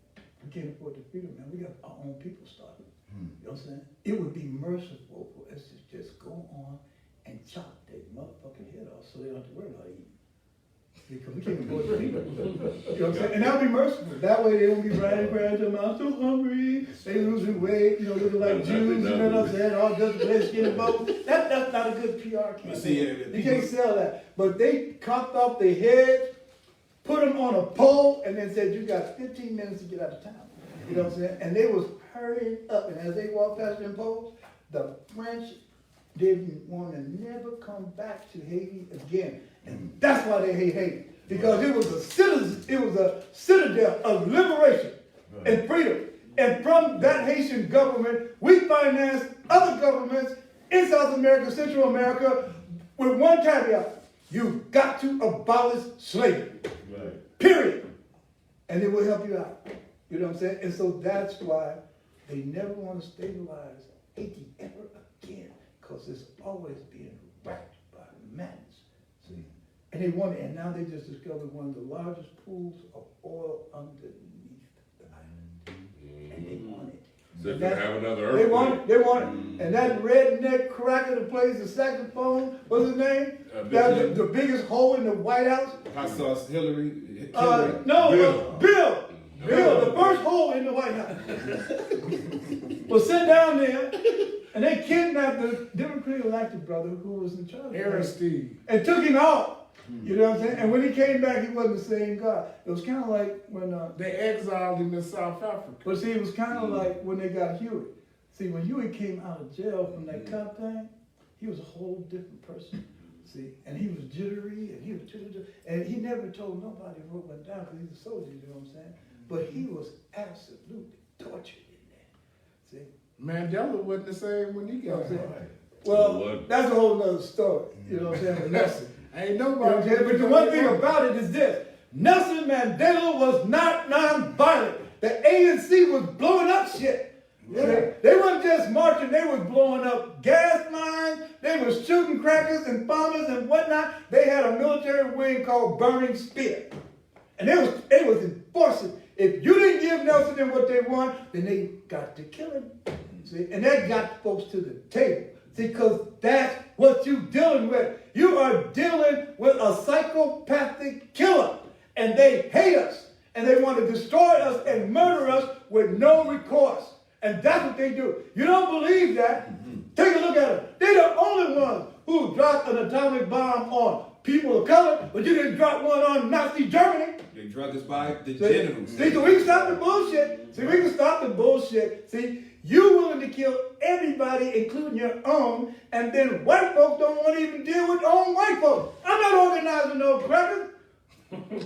We can't afford the freedom, man. We got our own people started. You know what I'm saying? It would be merciful for us to just go on and chop their motherfucking head off so they don't have to worry about eating. Because we can't afford the freedom. You know what I'm saying? And that would be merciful. That way they won't be riding crying to them, I'm so hungry. They losing weight, you know, looking like Jews, you know what I'm saying? All just red skin and bones. That's not a good PR campaign. see, You can't sell that. But they chopped off their heads, put them on a pole, and then said, you got 15 minutes to get out of town. You know what I'm saying? And they was hurrying up, and as they walked past them poles, the French didn't want to never come back to Haiti again. And that's why they hate Haiti. Because it was a citadel of liberation and freedom. And from that Haitian government, we financed other governments in South America, Central America, with one caveat. You've got to abolish slavery. Right. Period. And it will help you out. You know what I'm saying? And so that's why they never want to stabilize Haiti ever again. Because it's always being racked by madness. See? And they want it, and now they just discovered one of the largest pools of oil underneath the island. And they want it. So if And you that- have another They earthquake. want it, they want it. And that redneck cracker that plays the saxophone, what's his name? That's the biggest hole in the White House. Hot sauce Hillary. No, Bill. Bill, the first hole in the White House. Well, sit down there, and they kidnapped the Democratic elected brother who was in charge. Aristide. And took him out. You know what I'm saying? And when he came back, he wasn't the same guy. It was kind of like when, They exiled him in South Africa. but see, it was kind of like when they got Huey. See, when Huey came out of jail from that cop thing, he was a whole different person. See, and he was jittery, and he was and he never told nobody what went down because he's a soldier, you know what I'm saying? But he was absolutely tortured in there. See? Mandela wasn't the same when he You know got what I'm out. saying? Well, that's a whole nother story. You know what I'm saying? With Nelson. Ain't You know what nobody. I'm saying? But the one thing about it is this. Nelson Mandela was not nonviolent. The ANC was blowing up shit. They weren't just marching, they was blowing up gas lines, they was shooting crackers and bombers and whatnot. They had a military wing called Burning Spear. And they was enforcing. If you didn't give Nelson and what they want, then they got to kill him. See, and that got folks to the table. See, because that's what you're dealing with. You are dealing with a psychopathic killer. And they hate us. And they want to destroy us and murder us with no recourse. And that's what they do. You don't believe that? Take a look at them. They're the only ones who dropped an atomic bomb on people of color, but you didn't drop one on Nazi Germany. They drug us by the genitals. See, so we can stop the bullshit. See, we can stop the bullshit. See, you willing to kill everybody, including your own, and then white folks don't want to even deal with their own white folks. I'm not organizing no crackers.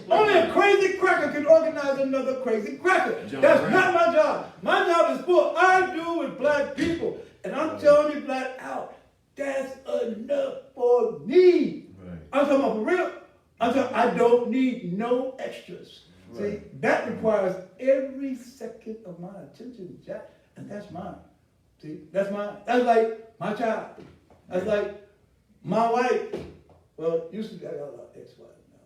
Only a crazy cracker can organize another crazy cracker. That's not my job. My job is what I do with black people. And I'm telling you flat out, that's enough for me. Right. I'm talking about for real. I don't need no extras. See, that requires every second of my attention, Jack, and that's mine. See, that's mine. That's like my child. That's like my wife. Well, used to be I got a lot of ex-wives now.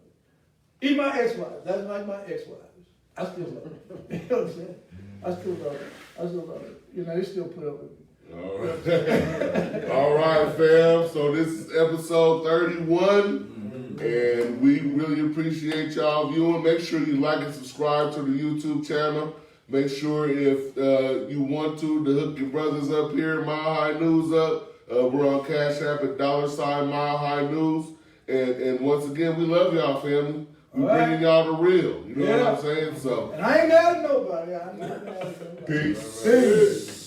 Even my ex-wives. That's like my ex-wives. I still love them. You know what I'm saying? I still love them. I still love them. You know, they still put up with me. All right. All right, fam. So this is episode 31. And we really appreciate y'all viewing. Make sure you like and subscribe to the YouTube channel. Make sure if you want to hook your brothers up here, Mile High News up. We're on Cash App at $ Mile High News. And once again, we love y'all, family. We bringing y'all the real. You know what I'm saying? So. And I ain't mad at nobody. I ain't mad at nobody. Peace.